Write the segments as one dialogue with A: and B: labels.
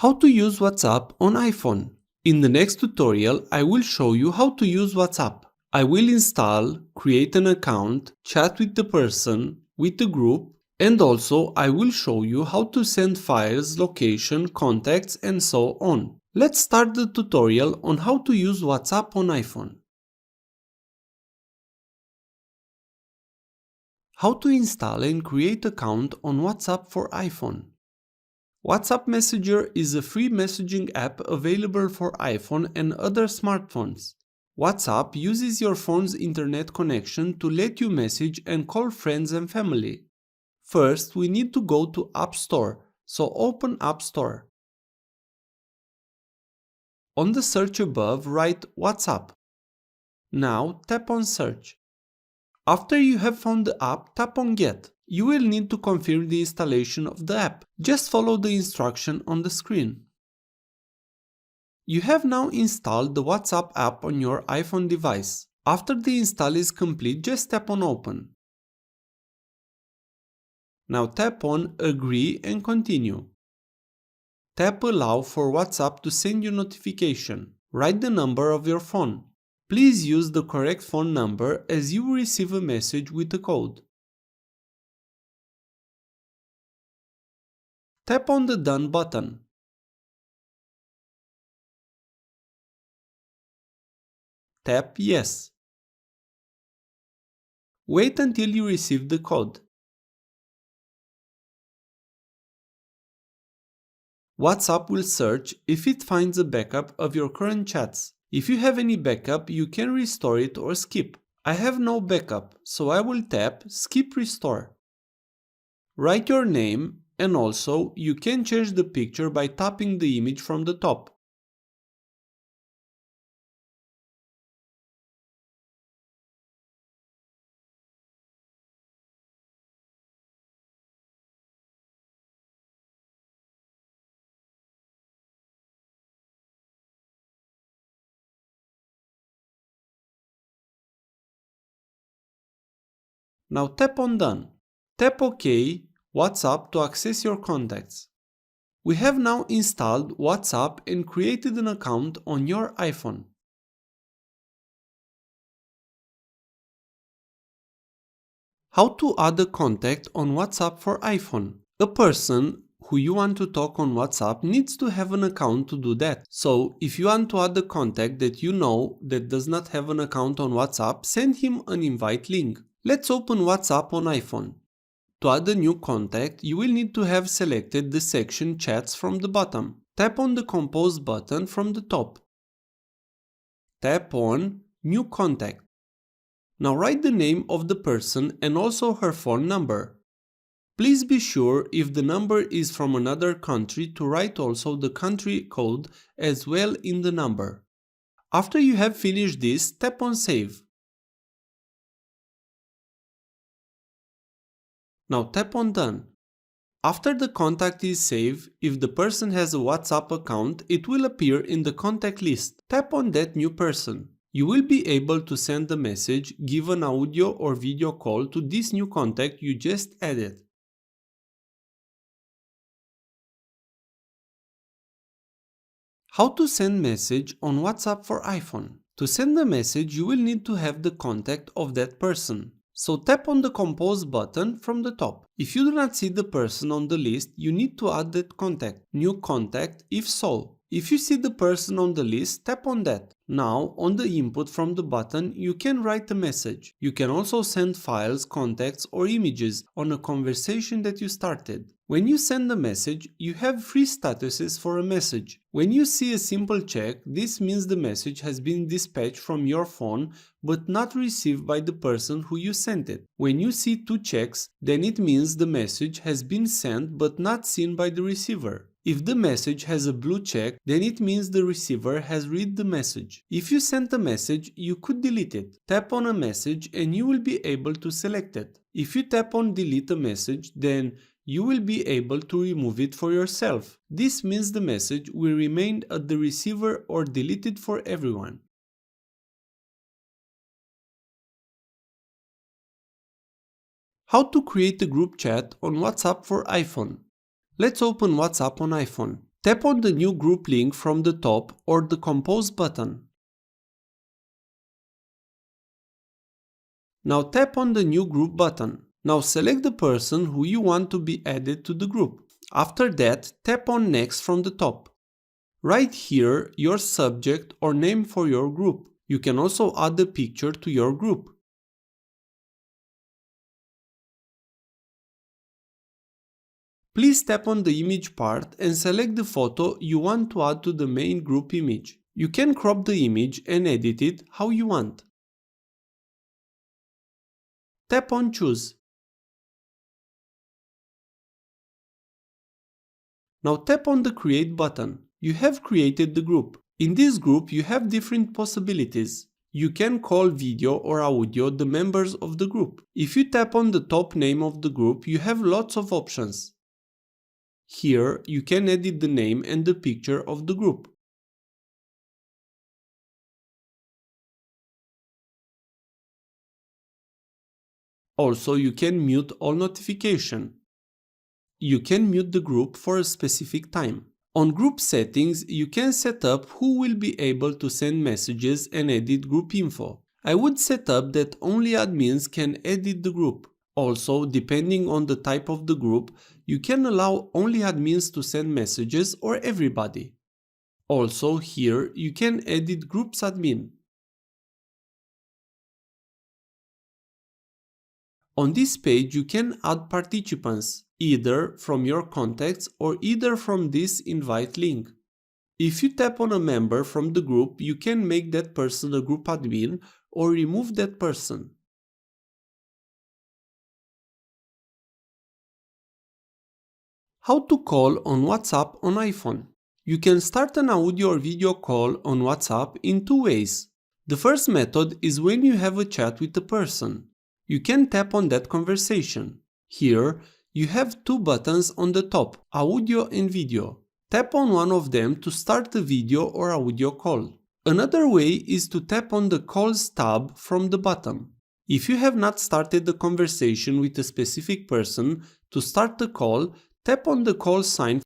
A: How to use WhatsApp on iPhone. In the next tutorial, I will show you how to use WhatsApp. I will install, create an account, chat with the person, with the group, and also I will show you how to send files, location, contacts, and so on. Let's start the tutorial on how to use WhatsApp on iPhone. How to install and create account on WhatsApp for iPhone. WhatsApp Messenger is a free messaging app available for iPhone and other smartphones. WhatsApp uses your phone's internet connection to let you message and call friends and family. First, we need to go to App Store, so open App Store. On the search above, write WhatsApp. Now tap on Search. After you have found the app, tap on Get. You will need to confirm the installation of the app. Just follow the instruction on the screen. You have now installed the WhatsApp app on your iPhone device. After the install is complete, just tap on Open. Now tap on Agree and Continue. Tap Allow for WhatsApp to send you notification. Write the number of your phone. Please use the correct phone number as you will receive a message with a code. Tap on the Done button. Tap Yes. Wait until you receive the code. WhatsApp will search if it finds a backup of your current chats. If you have any backup, you can restore it or skip. I have no backup, so I will tap Skip Restore. Write your name, and also you can change the picture by tapping the image from the top. Now tap on Done. Tap OK, WhatsApp to access your contacts. We have now installed WhatsApp and created an account on your iPhone. How to add a contact on WhatsApp for iPhone. A person who you want to talk on WhatsApp needs to have an account to do that. So if you want to add a contact that you know that does not have an account on WhatsApp, send him an invite link. Let's open WhatsApp on iPhone. To add a new contact, you will need to have selected the section Chats from the bottom. Tap on the Compose button from the top. Tap on New Contact. Now write the name of the person and also her phone number. Please be sure if the number is from another country to write also the country code as well in the number. After you have finished this, tap on Save. Now tap on Done. After the contact is saved, if the person has a WhatsApp account, it will appear in the contact list. Tap on that new person. You will be able to send a message, give an audio or video call to this new contact you just added. How to send message on WhatsApp for iPhone. To send a message, you will need to have the contact of that person. So tap on the Compose button from the top. If you do not see the person on the list, you need to add that contact. New contact if so. If you see the person on the list, tap on that. Now, on the input from the button, you can write a message. You can also send files, contacts, or images on a conversation that you started. When you send a message, you have three statuses for a message. When you see a simple check, this means the message has been dispatched from your phone but not received by the person who you sent it. When you see two checks, then it means the message has been sent but not seen by the receiver. If the message has a blue check, then it means the receiver has read the message. If you sent a message, you could delete it. Tap on a message and you will be able to select it. If you tap on delete a message, then you will be able to remove it for yourself. This means the message will remain at the receiver or deleted for everyone. How to create a group chat on WhatsApp for iPhone. Let's open WhatsApp on iPhone. Tap on the new group link from the top or the Compose button. Now tap on the new group button. Now select the person who you want to be added to the group. After that, tap on Next from the top. Write here your subject or name for your group. You can also add a picture to your group. Please tap on the image part and select the photo you want to add to the main group image. You can crop the image and edit it how you want. Tap on Choose. Now tap on the Create button. You have created the group. In this group you have different possibilities. You can call video or audio the members of the group. If you tap on the top name of the group, you have lots of options. Here you can edit the name and the picture of the group. Also, you can mute all notification. You can mute the group for a specific time. On group settings, you can set up who will be able to send messages and edit group info. I would set up that only admins can edit the group. Also, depending on the type of the group, you can allow only admins to send messages or everybody. Also, here you can edit groups admin. On this page, you can add participants, either from your contacts or either from this invite link. If you tap on a member from the group, you can make that person a group admin or remove that person. How to call on WhatsApp on iPhone? You can start an audio or video call on WhatsApp in two ways. The first method is when you have a chat with a person. You can tap on that conversation. Here, you have two buttons on the top, audio and video. Tap on one of them to start a video or audio call. Another way is to tap on the Calls tab from the bottom. If you have not started the conversation with a specific person, to start the call, tap on the call sign.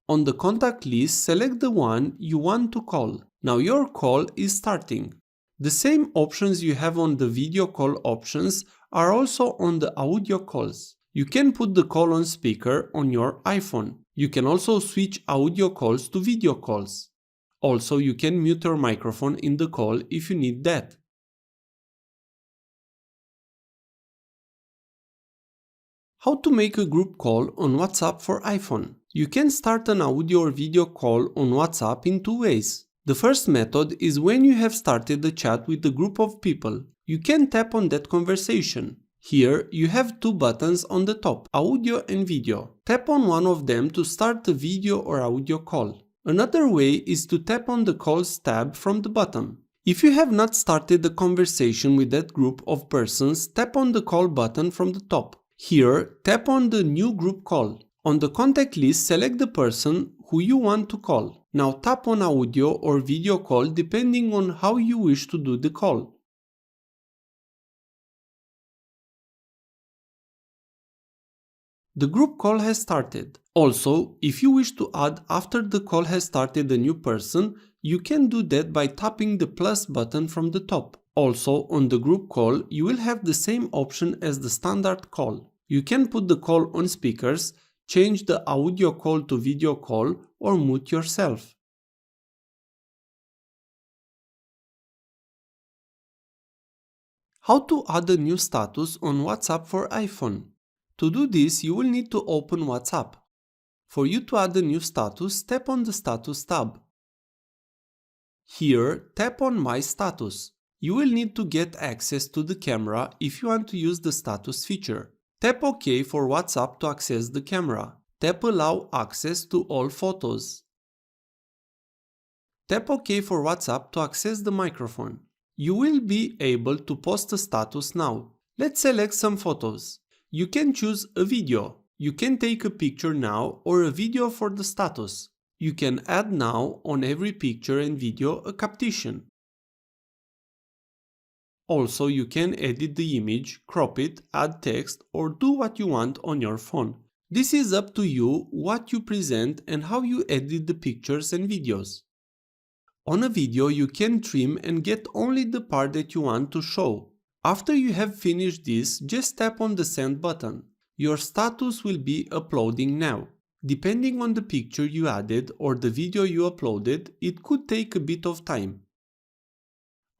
A: On the contact list, select the one you want to call. Now your call is starting. The same options you have on the video call options are also on the audio calls. You can put the call on speaker on your iPhone. You can also switch audio calls to video calls. Also, you can mute your microphone in the call if you need that. How to make a group call on WhatsApp for iPhone? You can start an audio or video call on WhatsApp in two ways. The first method is when you have started the chat with a group of people. You can tap on that conversation. Here you have two buttons on the top, audio and video. Tap on one of them to start the video or audio call. Another way is to tap on the Calls tab from the bottom. If you have not started the conversation with that group of persons, tap on the Call button from the top. Here, tap on the New Group Call. On the contact list, select the person who you want to call. Now tap on audio or video call depending on how you wish to do the call. The group call has started. Also, if you wish to add after the call has started a new person, you can do that by tapping the plus button from the top. Also, on the group call, you will have the same option as the standard call. You can put the call on speakers, change the audio call to video call, or mute yourself. How to add a new status on WhatsApp for iPhone? To do this, you will need to open WhatsApp. For you to add a new status, tap on the Status tab. Here, tap on My Status. You will need to get access to the camera if you want to use the status feature. Tap OK for WhatsApp to access the camera. Tap Allow access to all photos. Tap OK for WhatsApp to access the microphone. You will be able to post a status now. Let's select some photos. You can choose a video. You can take a picture now or a video for the status. You can add now on every picture and video a caption. Also, you can edit the image, crop it, add text, or do what you want on your phone. This is up to you what you present and how you edit the pictures and videos. On a video, you can trim and get only the part that you want to show. After you have finished this, just tap on the send button. Your status will be uploading now. Depending on the picture you added or the video you uploaded, it could take a bit of time.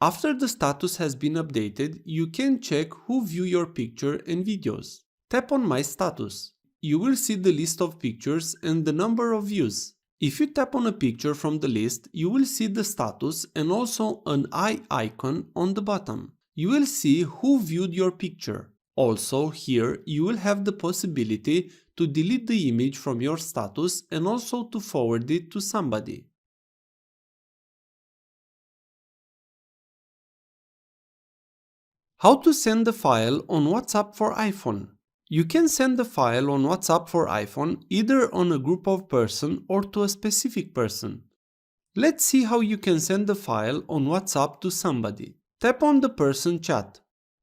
A: After the status has been updated, you can check who view your picture and videos. Tap on My Status. You will see the list of pictures and the number of views. If you tap on a picture from the list, you will see the status and also an eye icon on the bottom. You will see who viewed your picture. Also, here you will have the possibility to delete the image from your status and also to forward it to somebody. How to send the file on WhatsApp for iPhone. You can send the file on WhatsApp for iPhone either on a group of person or to a specific person. Let's see how you can send the file on WhatsApp to somebody. Tap on the person chat.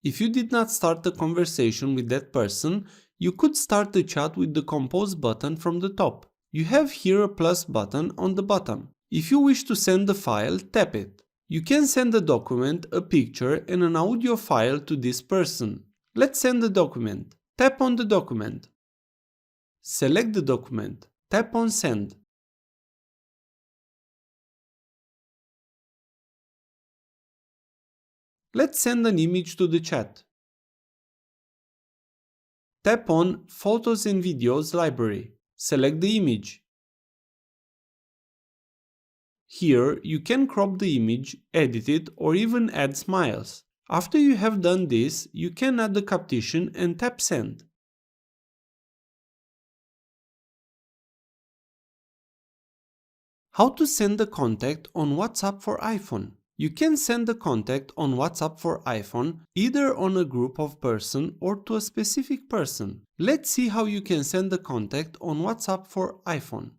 A: If you did not start a conversation with that person, you could start the chat with the compose button from the top. You have here a plus button on the bottom. If you wish to send the file, tap it. You can send a document, a picture and an audio file to this person. Let's send the document. Tap on the document. Select the document. Tap on Send. Let's send an image to the chat. Tap on Photos and Videos library. Select the image. Here you can crop the image, edit it or even add smiles. After you have done this, you can add the caption and tap Send. How to send the contact on WhatsApp for iPhone. You can send the contact on WhatsApp for iPhone either on a group of person or to a specific person. Let's see how you can send the contact on WhatsApp for iPhone.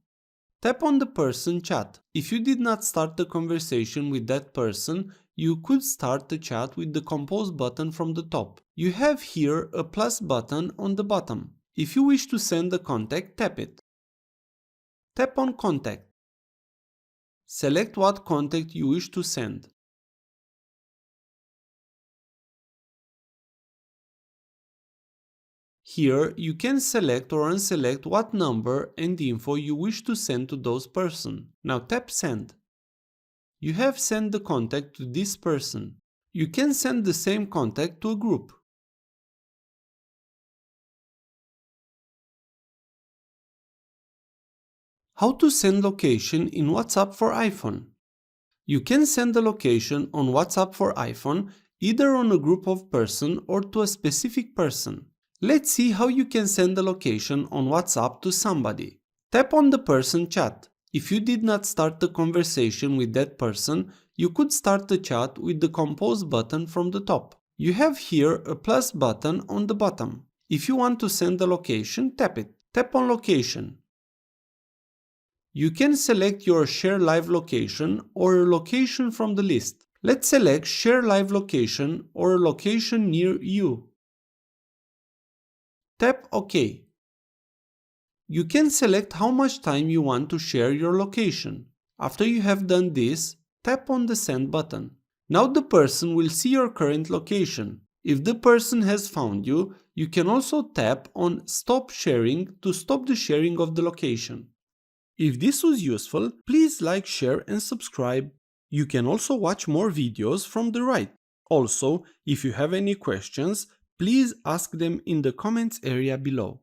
A: Tap on the person chat. If you did not start the conversation with that person, you could start the chat with the compose button from the top. You have here a plus button on the bottom. If you wish to send the contact, tap it. Tap on Contact. Select what contact you wish to send. Here you can select or unselect what number and info you wish to send to those person. Now tap Send. You have sent the contact to this person. You can send the same contact to a group. How to send location in WhatsApp for iPhone. You can send the location on WhatsApp for iPhone either on a group of person or to a specific person. Let's see how you can send the location on WhatsApp to somebody. Tap on the person chat. If you did not start the conversation with that person, you could start the chat with the compose button from the top. You have here a plus button on the bottom. If you want to send the location, tap it. Tap on Location. You can select your Share Live location or a location from the list. Let's select Share Live location or a location near you. Tap OK. You can select how much time you want to share your location. After you have done this, tap on the Send button. Now the person will see your current location. If the person has found you, you can also tap on Stop Sharing to stop the sharing of the location. If this was useful, please like, share and subscribe. You can also watch more videos from the right. Also, if you have any questions, please ask them in the comments area below.